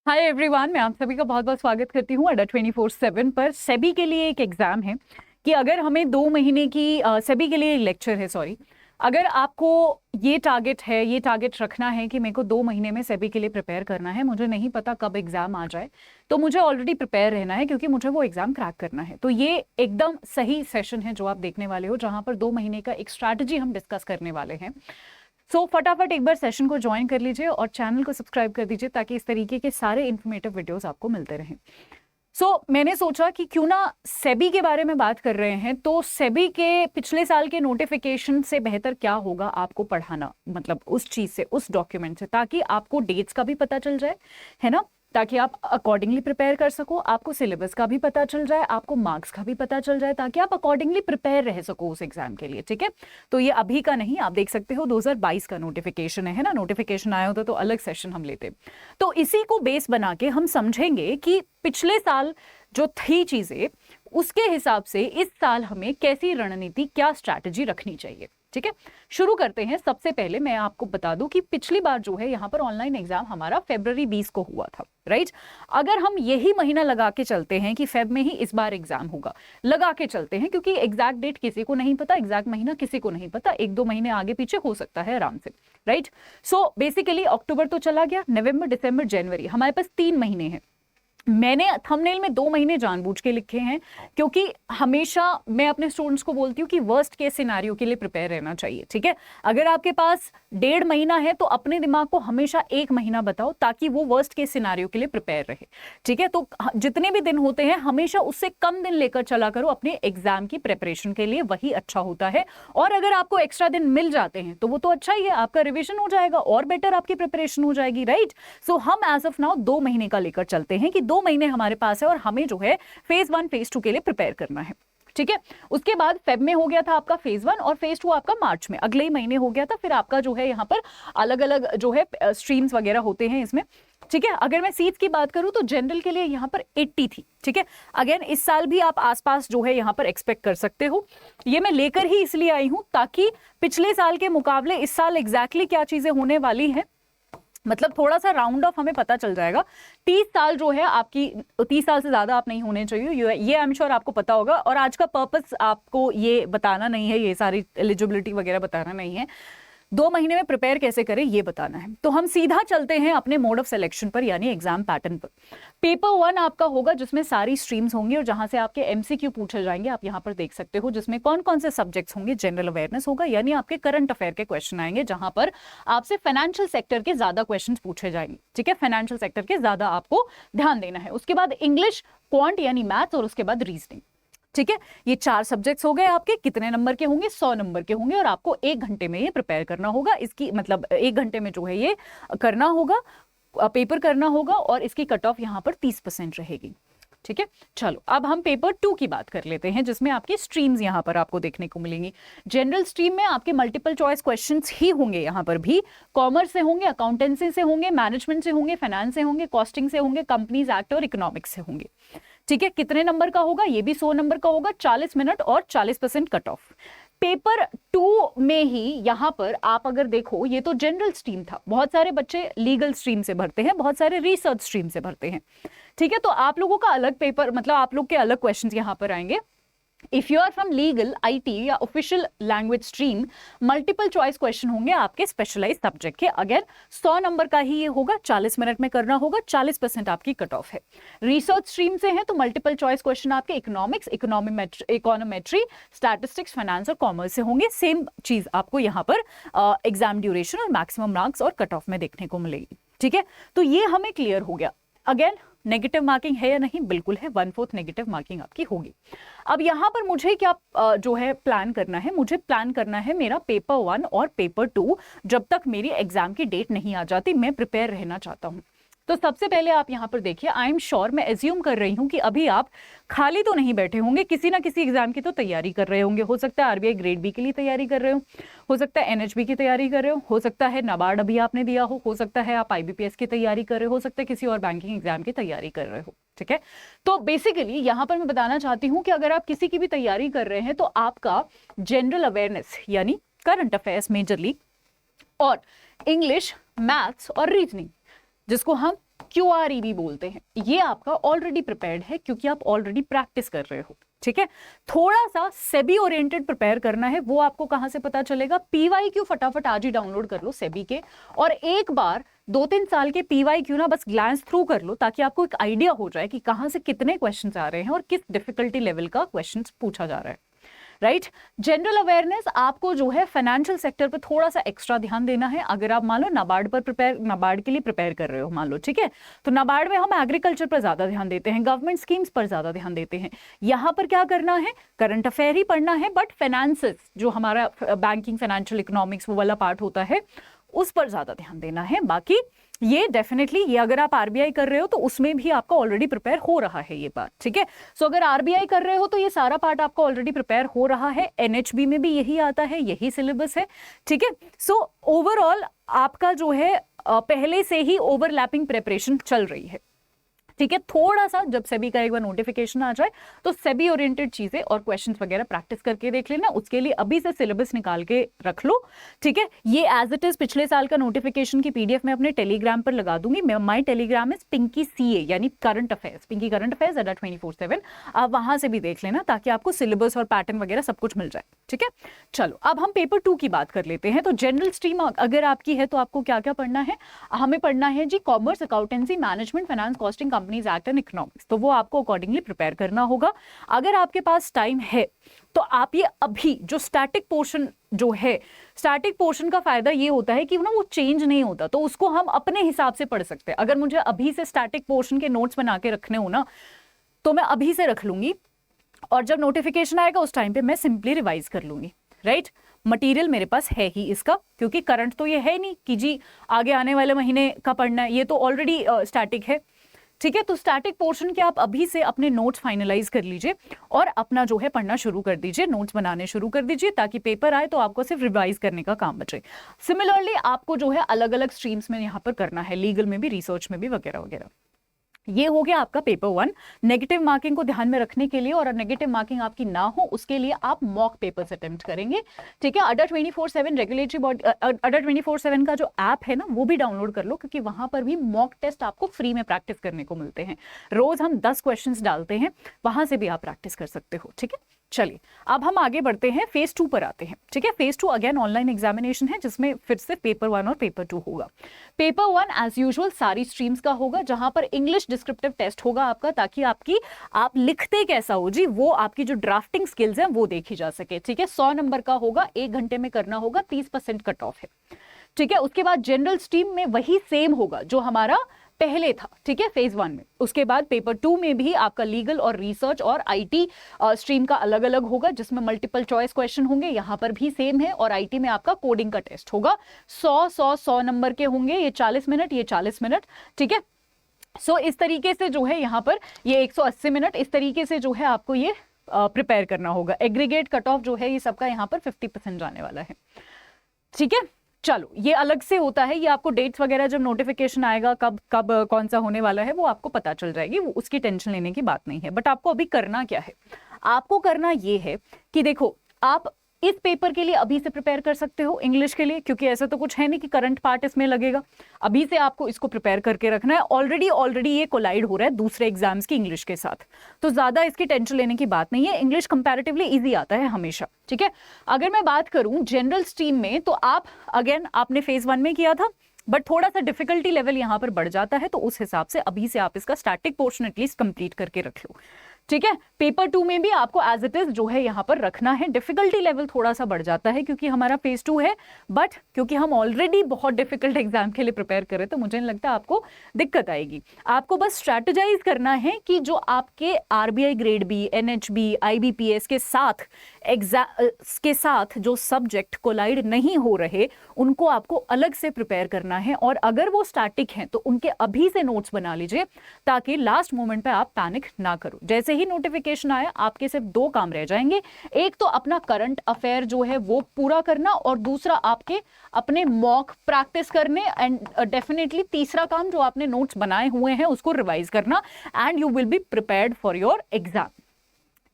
Hi everyone, मैं आप सभी का बहुत बहुत स्वागत करती हूँ अड्डा 24/7 पर। सेबी के लिए एक एग्जाम है कि अगर हमें 2 महीने की सेबी के लिए एक लेक्चर है, सॉरी। अगर आपको ये टारगेट रखना है कि मेरे को 2 महीने में सेबी के लिए प्रिपेयर करना है, मुझे नहीं पता कब एग्जाम आ जाए, तो मुझे ऑलरेडी प्रिपेयर रहना है क्योंकि मुझे वो एग्जाम क्रैक करना है। तो ये एकदम सही सेशन है जो आप देखने वाले हो, जहां पर 2 महीने का एक स्ट्रैटेजी हम डिस्कस करने वाले हैं। फटाफट एक बार सेशन को ज्वाइन कर लीजिए और चैनल को सब्सक्राइब कर दीजिए ताकि इस तरीके के सारे इन्फॉर्मेटिव वीडियोस आपको मिलते रहें। मैंने सोचा कि क्यों ना सेबी के बारे में बात कर रहे हैं, तो सेबी के पिछले साल के नोटिफिकेशन से बेहतर क्या होगा आपको पढ़ाना, मतलब उस चीज से, उस डॉक्यूमेंट से, ताकि आपको डेट्स का भी पता चल जाए, है ना, ताकि आप अकॉर्डिंगली प्रिपेयर कर सको, आपको सिलेबस का भी पता चल जाए, आपको मार्क्स का भी पता चल जाए, ताकि आप अकॉर्डिंगली प्रिपेयर रह सको उस एग्जाम के लिए। ठीक है, तो ये अभी का नहीं, आप देख सकते हो 2022 का नोटिफिकेशन है ना। नोटिफिकेशन आया होता तो अलग सेशन हम लेते। तो इसी को बेस बना के हम समझेंगे कि पिछले साल जो थी चीजें, उसके हिसाब से इस साल हमें कैसी रणनीति, क्या स्ट्रैटेजी रखनी चाहिए। ठीक है, शुरू करते हैं। सबसे पहले मैं आपको बता दूं कि पिछली बार जो है यहाँ पर ऑनलाइन एग्जाम हमारा फरवरी 20 को हुआ था, राइट। अगर हम यही महीना लगा के चलते हैं कि फेब में ही इस बार एग्जाम होगा, लगा के चलते हैं, क्योंकि एग्जैक्ट डेट किसी को नहीं पता, एग्जैक्ट महीना किसी को नहीं पता, 1-2 महीने आगे पीछे हो सकता है आराम से, राइट। बेसिकली अक्टूबर तो चला गया, नवंबर, दिसंबर, जनवरी, हमारे पास 3 महीने हैं। मैंने थंबनेल में 2 महीने जानबूझ के लिखे हैं क्योंकि हमेशा मैं अपने स्टूडेंट्स को बोलती हूँ कि वर्स्ट केस सिनेरियो के लिए प्रिपेयर रहना चाहिए। ठीक है, अगर आपके पास 1.5 महीना है तो अपने दिमाग को हमेशा 1 महीना बताओ ताकि वो वर्स्ट केस सिनेरियो के लिए प्रिपेयर रहे। ठीक है, तो जितने भी दिन होते हैं हमेशा उससे कम दिन लेकर चला करो अपने एग्जाम की प्रिपरेशन के लिए, वही अच्छा होता है। और अगर आपको एक्स्ट्रा दिन मिल जाते हैं तो वो तो अच्छा ही है, आपका रिविजन हो जाएगा और बेटर आपकी प्रिपरेशन हो जाएगी, राइट। हम एज ऑफ नाउ 2 महीने का लेकर चलते हैं कि 2 महीने हमारे पास है और हमें जो है फेज 1 फेज 2 के लिए प्रिपेयर करना है। ठीक है, उसके बाद फेब में हो गया था आपका फेज 1 और फेज 2 आपका मार्च में, अगले ही महीने हो गया था। फिर आपका जो है यहाँ पर अलग अलग जो है स्ट्रीम्स वगैरह होते हैं इसमें। ठीक है, अगर मैं सीट्स की बात करूं तो जनरल के लिए यहाँ पर 80 थी। ठीक है, अगेन इस साल भी आप आसपास जो है यहाँ पर एक्सपेक्ट कर सकते हो। ये मैं लेकर ही इसलिए आई हूं ताकि पिछले साल के मुकाबले इस साल एग्जैक्टली क्या चीजें होने वाली हैं, मतलब थोड़ा सा राउंड ऑफ हमें पता चल जाएगा। 30 साल जो है आपकी, 30 साल से ज्यादा आप नहीं होने चाहिए, ये आई एम श्योर आपको पता होगा। और आज का पर्पस आपको ये बताना नहीं है, ये सारी एलिजिबिलिटी वगैरह बताना नहीं है, 2 महीने में प्रिपेयर कैसे करें ये बताना है। तो हम सीधा चलते हैं अपने मोड ऑफ सिलेक्शन पर, यानी एग्जाम पैटर्न पर। पेपर 1 आपका होगा जिसमें सारी स्ट्रीम्स होंगी और जहां से आपके एमसीक्यू पूछे जाएंगे, आप यहां पर देख सकते हो, जिसमें कौन कौन से सब्जेक्ट्स होंगे। जनरल अवेयरनेस होगा, यानी आपके करंट अफेयर के क्वेश्चन आएंगे, जहां पर आपसे फाइनेंशियल सेक्टर के ज्यादा क्वेश्चन पूछे जाएंगे। ठीक है, फाइनेंशियल सेक्टर के ज्यादा आपको ध्यान देना है। उसके बाद इंग्लिश, क्वांट यानी मैथ्स, और उसके बाद रीजनिंग। ठीक है, ये 4 सब्जेक्ट्स हो गए आपके। कितने नंबर के होंगे? 100 नंबर के होंगे और आपको 1 घंटे में ये प्रिपेयर करना होगा। इसकी मतलब 1 घंटे में जो है ये करना होगा, पेपर करना होगा, और इसकी कट ऑफ यहाँ पर 30% रहेगी। ठीक है, चलो अब हम पेपर 2 की बात कर लेते हैं, जिसमें आपकी स्ट्रीम्स यहाँ पर आपको देखने को मिलेंगी। जनरल स्ट्रीम में आपके मल्टीपल चॉइस क्वेश्चंस ही होंगे, यहाँ पर भी कॉमर्स से होंगे, अकाउंटेंसी से होंगे, मैनेजमेंट से होंगे, फाइनेंस से होंगे, कॉस्टिंग से होंगे, कंपनीज एक्ट और इकोनॉमिक्स से होंगे। ठीक है, कितने नंबर का होगा? ये भी 100 नंबर का होगा, 40 मिनट और 40% कट ऑफ। पेपर 2 में ही यहाँ पर आप अगर देखो, ये तो जनरल स्ट्रीम था, बहुत सारे बच्चे लीगल स्ट्रीम से भरते हैं, बहुत सारे रिसर्च स्ट्रीम से भरते हैं। ठीक है, तो आप लोगों का अलग पेपर, मतलब आप लोग के अलग क्वेश्चंस यहाँ पर आएंगे। If you are from legal, IT या official language stream, multiple choice question होंगे आपके स्पेशलाइज सब्जेक्ट के। अगेन 100 नंबर का ही ये होगा, 40 मिनट में करना होगा, 40% आपकी कट ऑफ है। रिसर्च स्ट्रीम से है तो मल्टीपल चॉइस क्वेश्चन आपके इकोनॉमिक्स, इकोनोमेट्री, स्टैटिस्टिक्स, फाइनेंस और कॉमर्स से होंगे। सेम चीज आपको यहाँ पर एग्जाम ड्यूरेशन और मैक्सिमम मार्क्स और कट ऑफ में देखने को मिलेगी। ठीक है, तो ये हमें क्लियर हो गया। अगेन नेगेटिव मार्किंग है या नहीं? बिल्कुल है, 1/4 नेगेटिव मार्किंग आपकी होगी। अब यहां पर मुझे क्या जो है प्लान करना है, मुझे प्लान करना है मेरा पेपर 1 और पेपर 2 जब तक मेरी एग्जाम की डेट नहीं आ जाती, मैं प्रिपेयर रहना चाहता हूं। तो सबसे पहले आप यहाँ पर देखिए, आई एम श्योर, मैं एज्यूम कर रही हूँ कि अभी आप खाली तो नहीं बैठे होंगे, किसी ना किसी एग्जाम की तो तैयारी कर रहे होंगे। हो सकता है आरबीआई ग्रेड बी के लिए तैयारी कर रहे हो सकता है एनएचबी की तैयारी कर रहे हो सकता है नाबार्ड अभी आपने दिया हो सकता है आप आईबीपीएस की तैयारी कर रहे हो सकता है किसी और बैंकिंग एग्जाम की तैयारी कर रहे हो। ठीक है, तो बेसिकली यहाँ पर मैं बताना चाहती हूँ कि अगर आप किसी की भी तैयारी कर रहे हैं तो आपका जनरल अवेयरनेस यानी करंट अफेयर्स मेजरली, और इंग्लिश, मैथ्स और रीजनिंग, जिसको हम QREB बोलते हैं, ये आपका ऑलरेडी प्रिपेयर्ड है क्योंकि आप ऑलरेडी प्रैक्टिस कर रहे हो, ठीक है। थोड़ा सा सेबी ओरिएंटेड प्रिपेयर करना है, वो आपको कहां से पता चलेगा? PYQ फटाफट आज ही डाउनलोड कर लो सेबी के, और एक बार 2-3 साल के PYQ ना बस ग्लांस थ्रू कर लो, ताकि आपको एक आइडिया हो जाए कि कहां से कितने क्वेश्चंस आ रहे हैं और किस डिफिकल्टी लेवल का क्वेश्चंस पूछा जा रहा है, राइट। जनरल अवेयरनेस आपको जो है फाइनेंशियल सेक्टर पे थोड़ा सा एक्स्ट्रा ध्यान देना है। अगर आप मान लो नाबार्ड के लिए प्रिपेयर कर रहे हो मान लो, ठीक है, तो नाबार्ड में हम एग्रीकल्चर पर ज्यादा ध्यान देते हैं, गवर्नमेंट स्कीम्स पर ज्यादा ध्यान देते हैं। यहाँ पर क्या करना है? करंट अफेयर ही पढ़ना है, बट फाइनेंसेस जो हमारा बैंकिंग, फाइनेंशियल इकोनॉमिक्स वो वाला पार्ट होता है उस पर ज्यादा ध्यान देना है। बाकी ये डेफिनेटली, ये अगर आप आरबीआई कर रहे हो तो उसमें भी आपका ऑलरेडी प्रिपेयर हो रहा है ये बात, ठीक है। सो अगर आरबीआई कर रहे हो तो ये सारा पार्ट आपका ऑलरेडी प्रिपेयर हो रहा है। एनएचबी में भी यही आता है, यही सिलेबस है, ठीक है। सो ओवरऑल आपका जो है पहले से ही ओवरलैपिंग प्रिपरेशन चल रही है, ठीक है। थोड़ा सा जब सेबी का एक बार नोटिफिकेशन आ जाए तो सेबी ओरिएंटेड चीजें और क्वेश्चंस वगैरह प्रैक्टिस करके देख लेना, उसके लिए अभी से सिलेबस निकाल के रख लो, ठीक है। ये एज इट इज पिछले साल का नोटिफिकेशन की पीडीएफ मैं अपने टेलीग्राम पर लगा दूंगी। My Telegram is Pinky CA, यानी current affairs, Pinky current affairs @24/7। आप वहां से भी देख लेना ताकि आपको सिलेबस और पैटर्न वगैरह सब कुछ मिल जाए, ठीक है। चलो अब हम पेपर 2 की बात कर लेते हैं। तो जनरल स्ट्रीम अगर आपकी है तो आपको क्या क्या पढ़ना है? हमें पढ़ना है जी commerce, accountancy, management, finance, costing, companies act and economics, तो वो आपको अकॉर्डिंगली प्रिपेयर करना होगा। अगर आपके पास टाइम है तो आप ये अभी जो स्टैटिक पोर्शन जो है, स्टैटिक पोर्शन का फायदा ये होता है कि ना वो चेंज नहीं होता, तो उसको हम अपने हिसाब से पढ़ सकते हैं। अगर मुझे अभी से स्टैटिक पोर्शन के नोट्स बना के रखने हो ना तो मैं अभी से रख लूंगी, और जब नोटिफिकेशन आएगा उस टाइम पे मैं सिंपली रिवाइज कर लूंगी, राइट। मटेरियल मेरे पास है ही इसका, क्योंकि करंट तो ये है नहीं कि जी आगे आने वाले महीने का पढ़ना है, ये तो ऑलरेडी स्टैटिक है, ठीक है। तो स्टैटिक पोर्शन के आप अभी से अपने नोट्स फाइनलाइज कर लीजिए और अपना जो है पढ़ना शुरू कर दीजिए, नोट्स बनाने शुरू कर दीजिए, ताकि पेपर आए तो आपको सिर्फ रिवाइज करने का काम बचे। सिमिलरली आपको जो है अलग अलग स्ट्रीम्स में यहाँ पर करना है, लीगल में भी, रिसर्च में भी, वगैरह वगैरह। ये हो गया आपका पेपर 1। नेगेटिव मार्किंग को ध्यान में रखने के लिए, और नेगेटिव मार्किंग आपकी ना हो उसके लिए आप मॉक पेपर्स अटेम्प्ट करेंगे, ठीक है। अड्डा 24/7 रेगुलेटरी बॉडी, अड्डा 24/7 का जो ऐप है ना वो भी डाउनलोड कर लो, क्योंकि वहां पर भी मॉक टेस्ट आपको फ्री में प्रैक्टिस करने को मिलते हैं। रोज हम 10 क्वेश्चंस डालते हैं, वहां से भी आप प्रैक्टिस कर सकते हो, ठीक है। चलिए अब हम आगे बढ़ते हैं, फेज 2 पर आते हैं, ठीक है। फेज 2 अगेन ऑनलाइन एग्जामिनेशन है, जिसमें फिर से पेपर 1 और पेपर 2 होगा। पेपर 1 एज यूजुअल सारी स्ट्रीम्स का होगा, जहां पर इंग्लिश डिस्क्रिप्टिव टेस्ट होगा आपका, ताकि आप लिखते कैसा हो जी, वो आपकी जो ड्राफ्टिंग स्किल्स हैं वो देखी जा सके, ठीक है। 100 नंबर का होगा, 1 घंटे में करना होगा, 30% कट ऑफ है, ठीक है। उसके बाद जनरल स्ट्रीम में वही सेम होगा जो हमारा पहले था, ठीक है, फेज 1 में। उसके बाद पेपर 2 में भी आपका लीगल और रिसर्च और आईटी स्ट्रीम का अलग अलग होगा, जिसमें मल्टीपल चॉइस क्वेश्चन होंगे, यहां पर भी सेम है। और आईटी में आपका कोडिंग का टेस्ट होगा, 100 नंबर के होंगे, ये 40 मिनट, ये 40 मिनट, ठीक है। सो इस तरीके से जो है यहाँ पर ये 180 मिनट, इस तरीके से जो है आपको ये प्रिपेयर करना होगा। एग्रीगेट कट ऑफ जो है ये सबका यहाँ पर 50% जाने वाला है, ठीक है। चलो ये अलग से होता है, ये आपको डेट्स वगैरह जब नोटिफिकेशन आएगा कब कब कौन सा होने वाला है वो आपको पता चल जाएगी, वो उसकी टेंशन लेने की बात नहीं है। बट आपको अभी करना क्या है? आपको करना ये है कि देखो आप इस पेपर के लिए अभी से प्रिपेयर कर सकते हो इंग्लिश के लिए, क्योंकि ऐसा तो कुछ है नहीं कि करंट पार्ट इसमें लगेगा। अभी से आपको इसको प्रिपेयर करके रखना है। ऑलरेडी ये कोलाइड हो रहा है दूसरे एग्जाम्स की इंग्लिश के साथ, तो ज्यादा इसकी टेंशन लेने की बात नहीं है। इंग्लिश कंपैरेटिवली इजी आता है हमेशा, ठीक है। अगर मैं बात करूं जनरल स्ट्रीम में, तो आप अगेन आपने फेज 1 में किया था, बट थोड़ा सा डिफिकल्टी लेवल यहां पर बढ़ जाता है, तो उस हिसाब से अभी से आप इसका स्टैटिक पोर्शन एटलीस्ट कंप्लीट करके रख लो, ठीक है। पेपर 2 में भी आपको एज इट इज जो है यहाँ पर रखना है। डिफिकल्टी लेवल थोड़ा सा बढ़ जाता है क्योंकि हमारा फेज 2 है, बट क्योंकि हम ऑलरेडी बहुत डिफिकल्ट एग्जाम के लिए प्रिपेयर करें तो मुझे नहीं लगता आपको दिक्कत आएगी। आपको बस स्ट्रैटेजाइज करना है कि जो आपके RBI grade B, NHB, IBPS के साथ जो सब्जेक्ट कोलाइड नहीं हो रहे उनको आपको अलग से प्रिपेयर करना है, और अगर वो स्टैटिक हैं तो उनके अभी से नोट्स बना लीजिए, ताकि लास्ट मोमेंट पे आप पैनिक ना करो। जैसे ही नोटिफिकेशन आया आपके सिर्फ 2 काम रह जाएंगे, एक तो अपना करंट अफेयर जो है वो पूरा करना, और दूसरा आपके अपने मॉक प्रैक्टिस करने, एंड डेफिनेटली तीसरा काम जो आपने नोट्स बनाए हुए हैं उसको रिवाइज करना, and you will be prepared for your exam,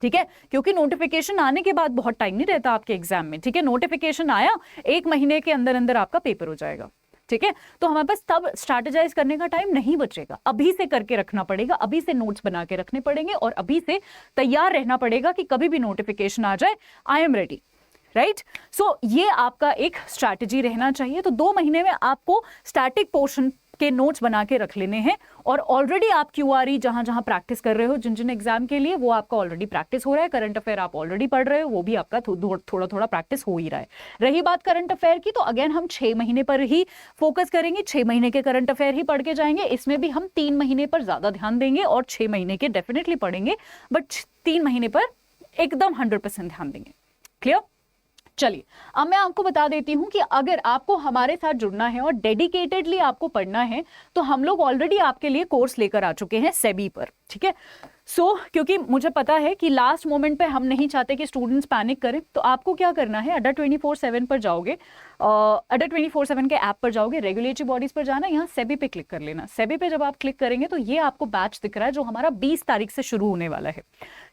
ठीक है। क्योंकि नोटिफिकेशन आने के बाद बहुत टाइम नहीं रहता आपके एग्जाम में, ठीक है। नोटिफिकेशन आया 1 महीने के अंदर अंदर आपका पेपर हो जाएगा, ठीक है, तो हमारे पास तब स्ट्रैटेजाइज करने का टाइम नहीं बचेगा, अभी से करके रखना पड़ेगा, अभी से नोट्स बना के रखने पड़ेंगे और अभी से तैयार रहना पड़ेगा कि कभी भी नोटिफिकेशन आ जाए, आई एम रेडी, राइट। सो ये आपका एक स्ट्रैटेजी रहना चाहिए। तो 2 महीने में आपको स्टैटिक पोर्शन के नोट्स बना के रख लेने हैं और ऑलरेडी आप क्यूआरई जहां जहां प्रैक्टिस कर रहे हो जिन जिन एग्जाम के लिए, वो आपका ऑलरेडी प्रैक्टिस हो रहा है। करंट अफेयर आप ऑलरेडी पढ़ रहे हो, वो भी आपका थोड़ा थोड़ा प्रैक्टिस हो ही रहा है। रही बात करंट अफेयर की, तो अगेन हम 6 महीने पर ही फोकस करेंगे, 6 महीने के करंट अफेयर ही पढ़ के जाएंगे। इसमें भी हम 3 महीने पर ज्यादा ध्यान देंगे और 6 महीने के डेफिनेटली पढ़ेंगे, बट 3 महीने पर एकदम 100% ध्यान देंगे। क्लियर? चलिए, अब मैं आपको बता देती हूं कि अगर आपको हमारे साथ जुड़ना है और डेडिकेटेडली आपको पढ़ना है, तो हम लोग ऑलरेडी आपके लिए कोर्स लेकर आ चुके हैं सेबी पर, ठीक है। क्योंकि मुझे पता है कि लास्ट मोमेंट पे हम नहीं चाहते कि स्टूडेंट्स पैनिक करें, तो आपको क्या करना है, अड्डा 24/7 पर जाओगे, अड्डा 24/7 के ऐप पर जाओगे, रेगुलेटरी बॉडीज पर जाना, यहाँ सेबी पे क्लिक कर लेना। सेबी पे जब आप क्लिक करेंगे तो ये आपको बैच दिख रहा है जो हमारा 20 तारीख से शुरू होने वाला है,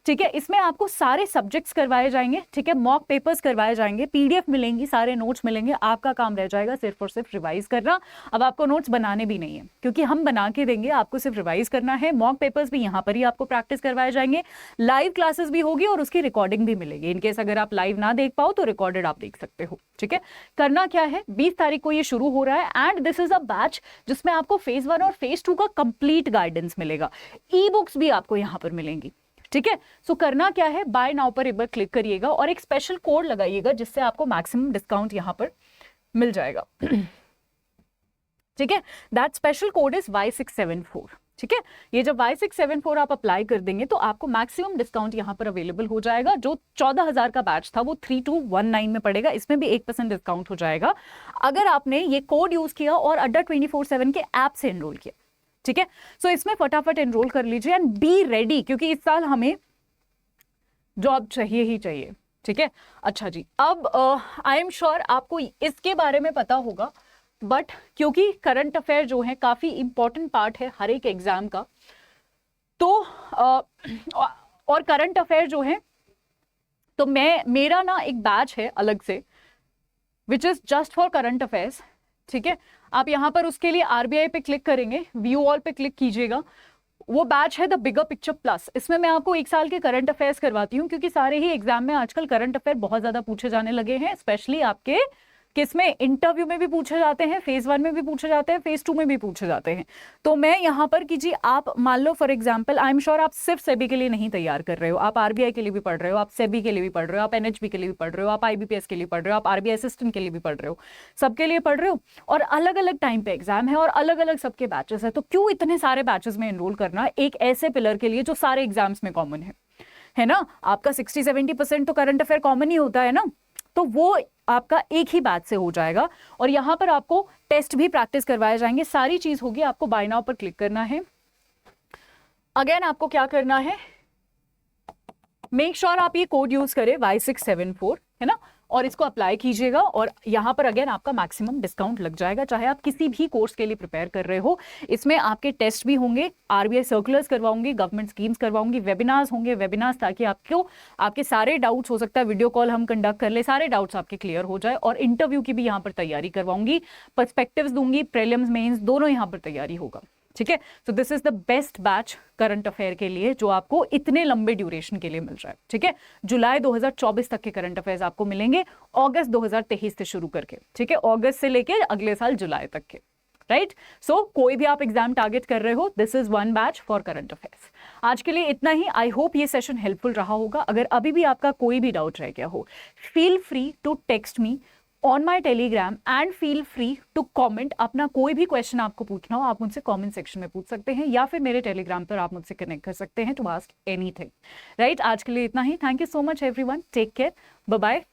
ठीक है। इसमें आपको सारे सब्जेक्ट्स करवाए जाएंगे, ठीक है, मॉक पेपर्स करवाए जाएंगे, पीडीएफ मिलेंगी, सारे नोट्स मिलेंगे। आपका काम रह जाएगा सिर्फ और सिर्फ रिवाइज करना। अब आपको नोट्स बनाने भी नहीं है, क्योंकि हम बना के देंगे, आपको सिर्फ रिवाइज करना है। मॉक पेपर्स भी यहाँ पर ही आपको प्रैक्टिस करवाए जाएंगे, लाइव क्लासेस भी होगी और उसकी रिकॉर्डिंग भी मिलेगी। इनकेस अगर आप लाइव ना देख पाओ तो रिकॉर्डेड आप देख सकते हो, ठीक है। करना क्या है, 20 तारीख को ये शुरू हो रहा है and this is a batch जिसमें आपको फेज 1 और फेज 2 का कंप्लीट गाइडेंस मिलेगा। ई बुक्स भी आपको यहाँ पर मिलेंगी, ठीक है। सो करना क्या है, बाय नाउ पर एक बार क्लिक करिएगा और एक स्पेशल कोड लगाइएगा जिससे आपको मैक्सिमम डिस्काउंट यहां पर मिल जाएगा, ठीक है। That special code is Y674, ठीक है। ये जब Y674 आप अप्लाई कर देंगे तो आपको मैक्सिमम डिस्काउंट यहां पर अवेलेबल हो जाएगा। जो 14,000 का बैच था वो 3219 में पड़ेगा, इसमें भी 1% डिस्काउंट हो जाएगा अगर आपने ये कोड यूज किया और अड्डा 24/7 के ऐप से एनरोल किया, ठीक है। सो इसमें फटाफट एनरोल कर लीजिए एंड बी रेडी, क्योंकि इस साल हमें जॉब चाहिए ही चाहिए, ठीक है। अच्छा जी, अब आई एम श्योर आपको इसके बारे में पता होगा, बट क्योंकि करंट अफेयर जो है काफी इंपॉर्टेंट पार्ट है हर एक एग्जाम का, तो और करंट अफेयर जो है, तो मेरा ना एक बैच है अलग से which is just for current affairs, ठीक है। आप यहाँ पर उसके लिए आरबीआई पे क्लिक करेंगे, व्यू ऑल पे क्लिक कीजिएगा, वो बैच है द बिगर पिक्चर प्लस। इसमें मैं आपको 1 साल के करंट अफेयर्स करवाती हूँ, क्योंकि सारे ही एग्जाम में आजकल करंट अफेयर बहुत ज्यादा पूछे जाने लगे हैं, स्पेशली आपके किसमें, इंटरव्यू में भी पूछे जाते हैं, फेज 1 में भी पूछे जाते हैं, फेज 2 में भी पूछे जाते हैं। तो मैं यहाँ पर कीजिए, आप मान लो for example, I am sure आप सिर्फ सेबी के लिए नहीं तैयार कर रहे हो, आप आरबीआई के लिए भी पढ़ रहे हो, आप सेबी के लिए भी पढ़ रहे हो, आप एनएचबी के लिए भी पढ़ रहे हो, आप आईबीपीएस के लिए पढ़ रहे हो, आप आरबीआई असिस्टेंट के लिए भी पढ़ रहे हो, सबके लिए पढ़ रहे हो, और अलग अलग टाइम पे एग्जाम है और अलग अलग सबके बैचेस है। तो क्यों इतने सारे बैचेस में एनरोल करना एक ऐसे पिलर के लिए जो सारे एग्जाम्स में कॉमन है ना। आपका 60-70% तो करंट अफेयर कॉमन ही होता है ना, तो वो आपका एक ही बैच से हो जाएगा और यहाँ पर आपको टेस्ट भी प्रैक्टिस करवाए जाएंगे, सारी चीज होगी। आपको बाय नाउ पर क्लिक करना है। अगेन आपको क्या करना है, मेक श्योर आप ये कोड यूज करें Y674, है ना, और इसको अप्लाई कीजिएगा और यहाँ पर अगेन आपका मैक्सिमम डिस्काउंट लग जाएगा, चाहे आप किसी भी कोर्स के लिए प्रिपेयर कर रहे हो। इसमें आपके टेस्ट भी होंगे, आरबीआई सर्कुलर्स करवाऊंगी, गवर्नमेंट स्कीम्स करवाऊंगी, वेबिनार्स होंगे, वेबिनार्स ताकि आपके सारे डाउट्स, हो सकता है वीडियो कॉल हम कंडक्ट कर ले, सारे डाउट्स आपके क्लियर हो जाए, और इंटरव्यू की भी यहाँ पर तैयारी करवाऊंगी, पर्सपेक्टिव्स दूंगी, प्रीलिम्स मेंस दोनों यहाँ पर तैयारी होगा, ठीक है। So this is the best batch current affair के लिए जो आपको इतने लंबे ड्यूरेशन के लिए मिल रहा है, ठीक है। जुलाई 2024 तक के करंट अफेयर्स आपको मिलेंगे, अगस्त 2023 से शुरू करके, ठीक है, अगस्त से लेके अगले साल जुलाई तक के, राइट। सो कोई भी आप एग्जाम टारगेट कर रहे हो, this is one batch for current affairs. आज के लिए इतना ही। आई होप ये सेशन हेल्पफुल रहा होगा। अगर अभी भी आपका कोई भी डाउट रह गया हो, feel free to text me on my Telegram and feel free to comment. अपना कोई भी क्वेश्चन आपको पूछना हो आप मुझसे कॉमेंट सेक्शन में पूछ सकते हैं, या फिर मेरे टेलीग्राम पर आप मुझसे कनेक्ट कर सकते हैं टू आस्क एनीथिंग, राइट। आज के लिए इतना ही। Thank you so much everyone, take care, bye bye.